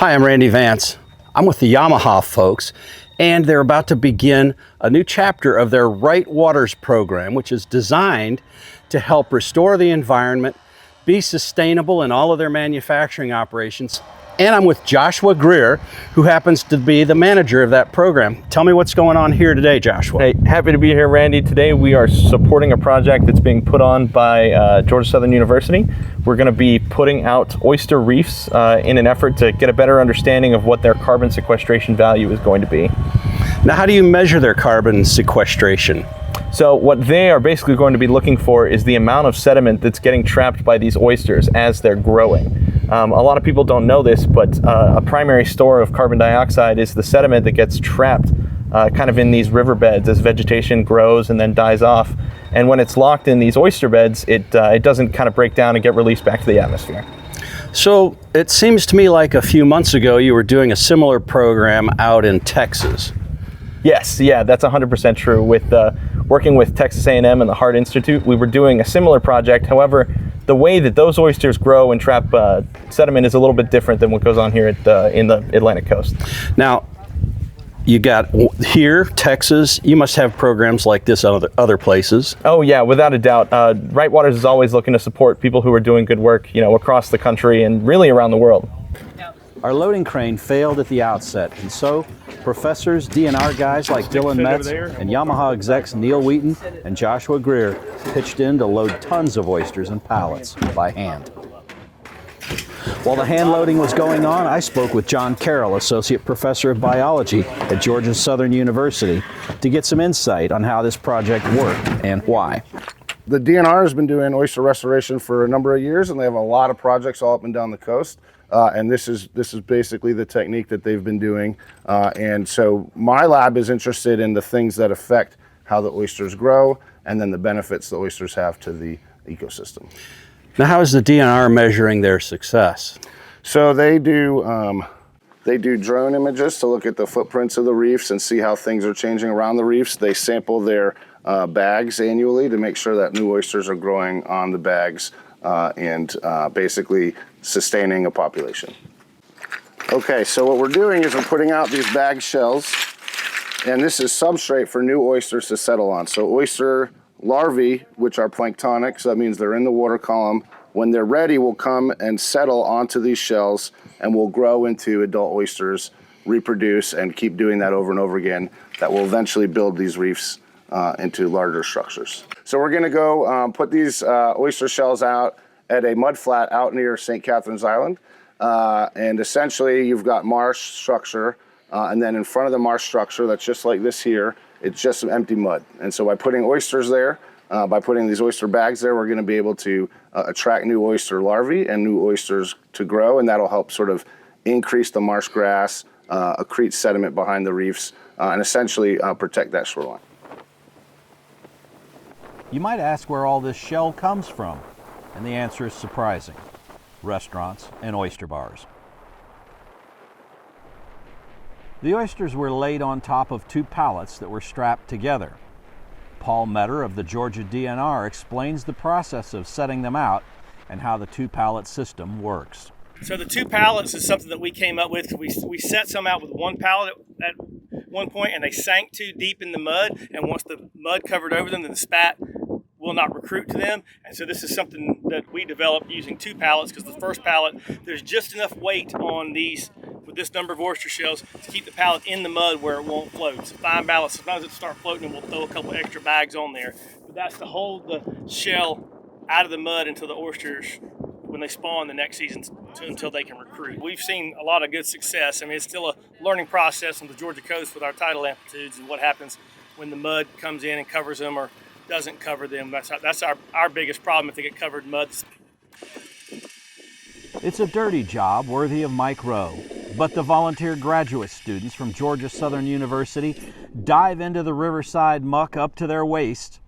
Hi, I'm Randy Vance. I'm with the Yamaha folks, and they're about to begin a new chapter of their Right Waters program, which is designed to help restore the environment, be sustainable in all of their manufacturing operations. And I'm with Joshua Greer, who happens to be the manager of that program. Tell me what's going on here today, Joshua. Hey, happy to be here, Randy. Today we are supporting a project that's being put on by Georgia Southern University. We're going to be putting out oyster reefs in an effort to get a better understanding of what their carbon sequestration value is going to be. Now, how do you measure their carbon sequestration? So what they are basically going to be looking for is the amount of sediment that's getting trapped by these oysters as they're growing. A lot of people don't know this, but a primary store of carbon dioxide is the sediment that gets trapped kind of in these riverbeds as vegetation grows and then dies off. And when it's locked in these oyster beds, it doesn't kind of break down and get released back to the atmosphere. So it seems to me like a few months ago you were doing a similar program out in Texas. Yes, yeah, that's 100% true. With working with Texas A&M and the Hart Institute, we were doing a similar project. However, the way that those oysters grow and trap sediment is a little bit different than what goes on here in the Atlantic coast. Now, you got here, Texas, you must have programs like this other places. Oh yeah, without a doubt. Right Waters is always looking to support people who are doing good work, across the country and really around the world. Our loading crane failed at the outset, and so professors, DNR guys like Dylan Metz and Yamaha execs Neil Wheaton and Joshua Greer pitched in to load tons of oysters in pallets by hand. While the hand loading was going on, I spoke with John Carroll, Associate Professor of Biology at Georgia Southern University, to get some insight on how this project worked and why. The DNR has been doing oyster restoration for a number of years, and they have a lot of projects all up and down the coast. And this is basically the technique that they've been doing. And so my lab is interested in the things that affect how the oysters grow and then the benefits the oysters have to the ecosystem. Now, how is the DNR measuring their success? So they do drone images to look at the footprints of the reefs and see how things are changing around the reefs. They sample their bags annually to make sure that new oysters are growing on the bags and basically sustaining a population. Okay, so what we're doing is we're putting out these bag shells, and this is substrate for new oysters to settle on. So oyster larvae, which are planktonic, so that means they're in the water column, when they're ready will come and settle onto these shells and will grow into adult oysters, reproduce, and keep doing that over and over again. That will eventually build these reefs into larger structures. So we're gonna go put these oyster shells out at a mud flat out near St. Catharines Island. And essentially you've got marsh structure, and then in front of the marsh structure, that's just like this here, it's just some empty mud. And so by putting oysters there, by putting these oyster bags there, we're gonna be able to attract new oyster larvae and new oysters to grow, and that'll help sort of increase the marsh grass, accrete sediment behind the reefs, and essentially protect that shoreline. You might ask where all this shell comes from, and the answer is surprising: restaurants and oyster bars. The oysters were laid on top of two pallets that were strapped together. Paul Metter of the Georgia DNR explains the process of setting them out and how the two-pallet system works. So the two pallets is something that we came up with. We set some out with one pallet at one point, and they sank too deep in the mud, and once the mud covered over them, then the spat will not recruit to them. And so this is something that we developed using two pallets, because the first pallet, there's just enough weight on these with this number of oyster shells to keep the pallet in the mud where it won't float. So fine balance, sometimes it'll start floating and we'll throw a couple extra bags on there. But that's to hold the shell out of the mud until the oysters, when they spawn the next season, until they can recruit. We've seen a lot of good success. I mean, it's still a learning process on the Georgia coast with our tidal amplitudes and what happens when the mud comes in and covers them or doesn't cover them. That's our biggest problem if they get covered in mud. It's a dirty job worthy of Mike Rowe, but the volunteer graduate students from Georgia Southern University dive into the riverside muck up to their waist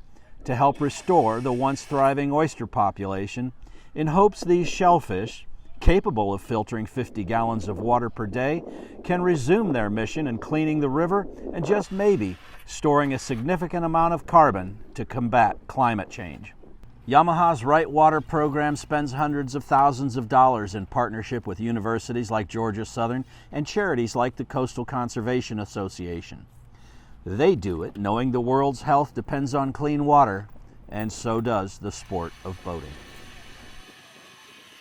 to help restore the once thriving oyster population, in hopes these shellfish, capable of filtering 50 gallons of water per day, can resume their mission in cleaning the river and just maybe storing a significant amount of carbon to combat climate change. Yamaha's Right Water program spends hundreds of thousands of dollars in partnership with universities like Georgia Southern and charities like the Coastal Conservation Association. They do it knowing the world's health depends on clean water, and so does the sport of boating.